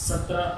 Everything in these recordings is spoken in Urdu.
17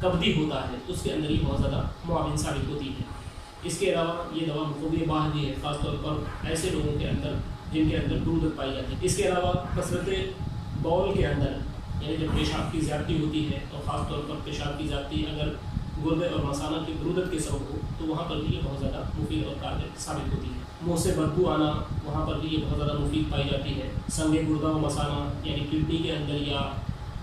کبدی ہوتا ہے اس کے اندر یہ بہت زیادہ معاون ثابت ہوتی ہے۔ اس کے علاوہ یہ دوا مفید باہ بھی ہے، خاص طور پر ایسے لوگوں کے اندر جن کے اندر برودت پائی جاتی ہے۔ اس کے علاوہ کثرت بول کے اندر یعنی جب پیشاب کی زیادتی ہوتی ہے اور خاص طور پر پیشاب کی زیادتی اگر گردے اور مثانہ کی برودت کے سبب ہو تو وہاں پر بھی یہ بہت زیادہ مفید اور کارگر ثابت ہوتی ہے۔ منہ سے بدبو آنا وہاں پر بھی یہ بہت زیادہ مفید پائی جاتی ہے۔ سنگ گردہ و مثانہ یعنی کڈنی کے اندر یا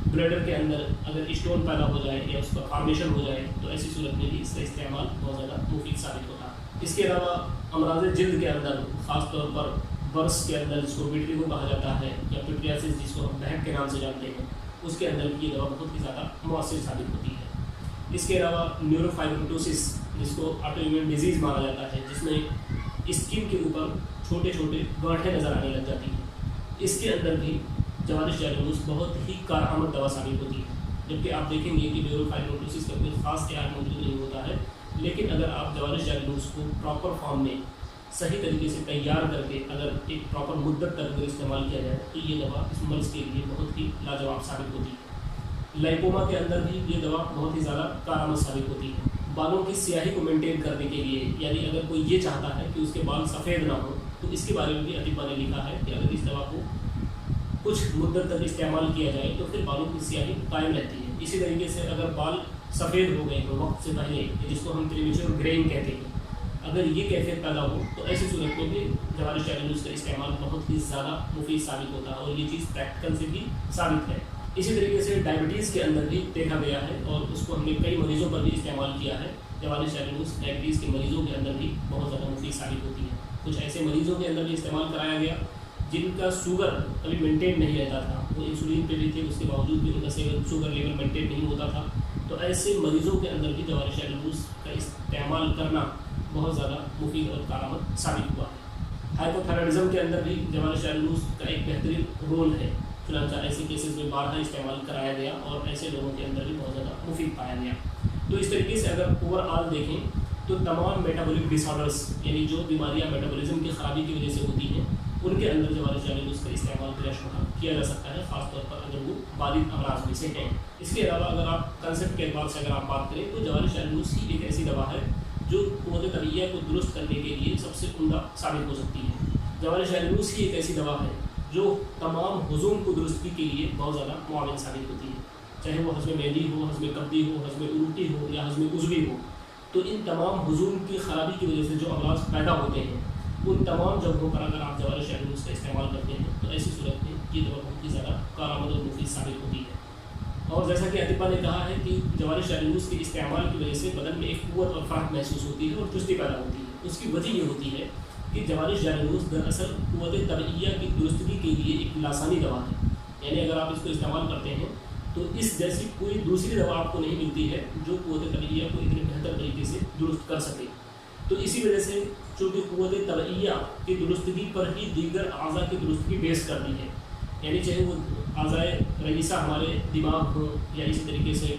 بلیڈر کے اندر اگر اسٹون پیدا ہو جائے یا اس کا فارمیشن ہو جائے تو ایسی صورت میں بھی اس کا استعمال بہت زیادہ مفید ثابت ہوتا ہے۔ اس کے علاوہ امراض جلد کے اندر خاص طور پر برس کے اندر جس کو ویٹریگو کہا جاتا ہے یا پیٹریاسس جس کو ہم بہک کے نام سے جانتے ہیں، اس کے اندر بھی یہ دوا بہت ہی زیادہ مؤثر ثابت ہوتی ہے۔ اس کے علاوہ نیوروفائبروٹوسس جس کو آٹو امیون ڈیزیز مانا جاتا ہے، جس میں اسکن کے اوپر چھوٹے چھوٹے گانٹھیں نظر آنے لگ جاتی ہیں، اس کے اندر بھی جوارش جالینوس بہت ہی کارآمد دوا ثابت ہوتی ہے۔ جبکہ آپ دیکھیں گے کہ نیوروفائبروٹوسس کا کوئی خاص علاج موجود نہیں ہوتا ہے، لیکن اگر آپ جوارش جالینوس کو پراپر فارم میں صحیح طریقے سے تیار کر کے اگر ایک پراپر مدت تک اگر استعمال کیا جائے تو یہ دوا اس مرض کے لیے بہت ہی لاجواب ثابت ہوتی ہے۔ لائپوما کے اندر بھی یہ دوا بہت ہی زیادہ کارآمد ثابت ہوتی ہے۔ بالوں کی سیاہی کو مینٹین کرنے کے لیے یعنی اگر کوئی یہ چاہتا ہے کہ اس کے بال سفید نہ ہوں تو اس کے بارے میں بھی اطباء نے لکھا ہے کہ اگر اس دوا کو کچھ مدت تک استعمال کیا جائے تو پھر بالوں کی سیاہی قائم رہتی ہے۔ اسی طریقے سے اگر بال سفید ہو گئے ہوں وقت سے پہلے جس کو ہم پریمیچور گرینگ کہتے ہیں، اگر یہ کیفیت پیدا ہو تو ایسی صورت میں بھی جوارش جالینوس کا استعمال بہت ہی زیادہ مفید ثابت ہوتا ہے اور یہ چیز پریکٹیکل سے بھی ثابت ہے۔ اسی طریقے سے ڈائبٹیز کے اندر بھی دیکھا گیا ہے اور اس کو ہم نے کئی مریضوں پر بھی استعمال کیا ہے۔ جوارش جالینوس ڈائبٹیز کے مریضوں کے اندر بھی بہت زیادہ مفید ثابت ہوتی ہے۔ کچھ ایسے مریضوں کے اندر بھی استعمال کرایا گیا جن کا شوگر کبھی مینٹین نہیں رہتا تھا، وہ انسولین پہ بھی تھے، اس کے باوجود بھی ان کا شوگر لیول مینٹین نہیں ہوتا تھا، تو ایسے مریضوں کے اندر بھی جوارش جالینوس کا استعمال کرنا بہت زیادہ مفید اور کارآمد ثابت ہوا ہے۔ ہائپوتھائرائڈزم کے اندر بھی جوارش جالینوس کا ایک بہترین رول ہے، چنانچہ ایسے کیسز میں بارہا استعمال کرایا گیا اور ایسے لوگوں کے اندر بھی بہت زیادہ مفید پایا گیا۔ تو اس طریقے سے اگر اوور آل دیکھیں تو تمام میٹابولک ڈس آرڈرس یعنی جو بیماریاں میٹابولزم کی خرابی کی وجہ سے ہوتی ہیں ان کے اندر جوارش جالینوس کا استعمال بلا شبہ کیا جا سکتا ہے، خاص طور پر اگر وہ بالغ امراض میں سے ہیں۔ اس کے علاوہ اگر آپ کنسیپٹ کے اعتبار سے اگر آپ بات کریں تو جوارش جالینوس ہی ایک ایسی دوا ہے جو قوت طبیعیہ کو درست کرنے کے لیے سب سے عمدہ ثابت ہو سکتی ہے۔ جوارش جالینوس ہی ایک ایسی دوا ہے جو تمام ہضوم کو درستی کے لیے بہت زیادہ معاون ثابت ہوتی ہے، چاہے وہ ہضم معدی ہو، ہضم کبدی ہو، ہضم عروقی ہو یا ہضم عضوی ہو۔ تو ان تمام ہضوم کی خرابی کی وجہ سے جو امراض پیدا ہوتے ہیں ان تمام جگہوں پر اگر آپ جوارش جالینوس کا استعمال کرتے ہیں تو ایسی صورت میں یہ دوا بہت ہی زیادہ کارآمد اور مفید ثابت ہوتی ہے۔ اور جیسا کہ اطباء نے کہا ہے کہ جوارش جالینوس کے استعمال کی وجہ سے بدن میں ایک قوت اور فرق محسوس ہوتی ہے اور چستی پیدا ہوتی ہے۔ اس کی وجہ یہ ہوتی ہے کہ جوارش جالینوس دراصل قوت طبیعیہ کی درستگی کے لیے ایک لاسانی دوا ہے، یعنی اگر آپ اس کو استعمال کرتے ہیں تو اس جیسی کوئی دوسری دوا آپ کو نہیں ملتی ہے جو قوت طبیعیہ کو اتنے بہتر طریقے سے درست کر سکے۔ تو اسی وجہ سے چونکہ قوت طبیعیہ کی درستگی پر ہی دیگر اعضاء کی درستگی بیس کرنی ہے، یعنی چاہے وہ اعضائے رئیسہ ہمارے دماغ ہوں یا اسی طریقے سے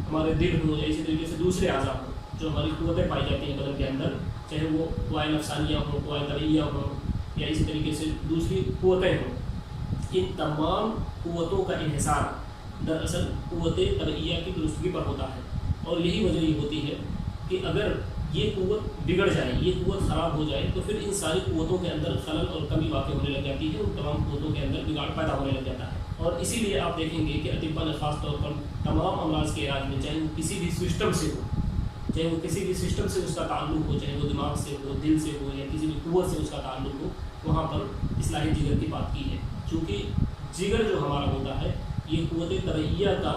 ہمارے دل ہوں یا اسی طریقے سے دوسرے اعضاء ہوں جو ہماری قوتیں پائی جاتی ہیں بدن کے اندر، چاہے وہ قوائے نفسانیہ ہوں، قوائے طبیعیہ ہوں یا اسی طریقے سے دوسری قوتیں ہوں، ان تمام قوتوں کا انحصار دراصل قوت طبیعیہ کی درستگی پر ہوتا ہے۔ اور یہی وجہ یہ ہوتی ہے کہ اگر یہ قوت بگڑ جائے، یہ قوت خراب ہو جائے تو پھر ان ساری قوتوں کے اندر خلل اور کمی واقع ہونے لگ جاتی ہے، ان تمام قوتوں کے اندر بگاڑ پیدا ہونے لگ جاتا ہے۔ اور اسی لیے آپ دیکھیں گے کہ اطباء نے خاص طور پر تمام امراض کے علاج میں چاہے وہ کسی بھی سسٹم سے ہو، چاہے وہ کسی بھی سسٹم سے اس کا تعلق ہو، چاہے وہ دماغ سے ہو، دل سے ہو یا کسی بھی قوت سے اس کا تعلق ہو، وہاں پر اصلاح جگر کی بات کی ہے، چونکہ جگر جو ہمارا ہوتا ہے یہ قوت طبیعیہ کا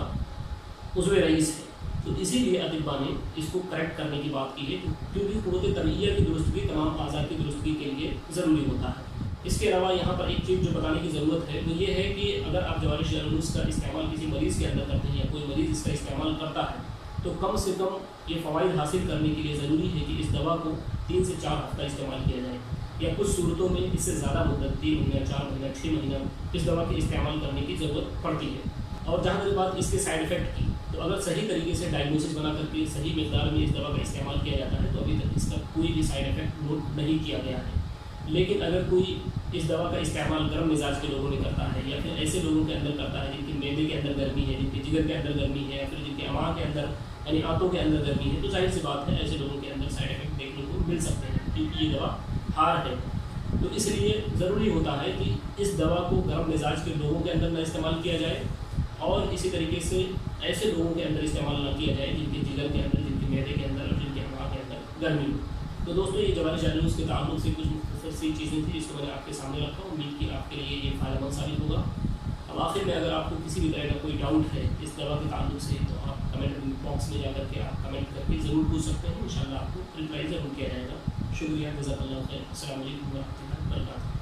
عضو رئیس ہے، تو اسی لیے اطباء نے اس کو کریکٹ کرنے کی بات کی ہے کیونکہ قوت طبیعیہ کی درستگی تمام اعضاء کی درستگی کے لیے ضروری ہوتا ہے۔ اس کے علاوہ یہاں پر ایک چیز جو بتانے کی ضرورت ہے وہ یہ ہے کہ اگر آپ جوارش جالینوس کا استعمال کسی مریض کے اندر کرتے ہیں یا کوئی مریض اس کا استعمال کرتا ہے تو کم سے کم یہ فوائد حاصل کرنے کے لیے ضروری ہے کہ اس دوا کو 3 سے 4 ہفتہ استعمال کیا جائے، یا کچھ صورتوں میں اس سے زیادہ مدت 3 مہینہ، 4 مہینہ، 6 مہینہ اس دوا کے استعمال کرنے کی ضرورت پڑتی ہے۔ اور جہاں تک بات اس کے سائڈ افیکٹ کی، تو اگر صحیح طریقے سے ڈائگنوسس بنا کر کے صحیح مقدار میں اس دوا کا استعمال کیا جاتا ہے تو ابھی تک اس کا کوئی بھی سائڈ افیکٹ نوٹ نہیں کیا گیا ہے۔ لیکن اگر کوئی اس دوا کا استعمال گرم مزاج کے لوگوں نے کرتا ہے یا پھر ایسے لوگوں کے اندر کرتا ہے جن کے معدے کے اندر گرمی ہے، جن کے جگر کے اندر گرمی ہے یا پھر جن کے امعاء کے اندر یعنی آنتوں کے اندر گرمی ہے، تو ظاہر سی بات ہے ایسے لوگوں کے اندر سائڈ افیکٹ دیکھنے کو مل سکتے ہیں کیونکہ یہ دوا ہارڈ ہے۔ تو اس لیے ضروری ہوتا ہے کہ اس دوا کو گرم مزاج کے لوگوں کے اندر نہ استعمال کیا جائے، اور اسی طریقے سے ایسے لوگوں کے اندر استعمال نہ کیا جائے جن کے جگر کے اندر، جن کے معدے کے اندر اور جن کے ہوا کے اندر گرمی ہو۔ تو دوستوں یہ جوانی چینل کے تعلق سے کچھ مختصر سی چیزیں تھیں جس کو میں نے آپ کے سامنے رکھا، امید کی آپ کے لیے یہ فائدہ مند ثابت ہوگا۔ اب آخر میں اگر آپ کو کسی بھی طرح کا کوئی ڈاؤٹ ہے اس دوا کے تعلق سے تو آپ کمنٹ باکس میں جا کر کے آپ کمنٹ کر کے ضرور پوچھ سکتے ہیں، انشاءاللہ آپ کو ریپلائی ضرور کیا جائے گا۔ شکریہ، جزاک اللہ خیر، السلام علیکم ورحمۃ اللہ وبرکاتہ۔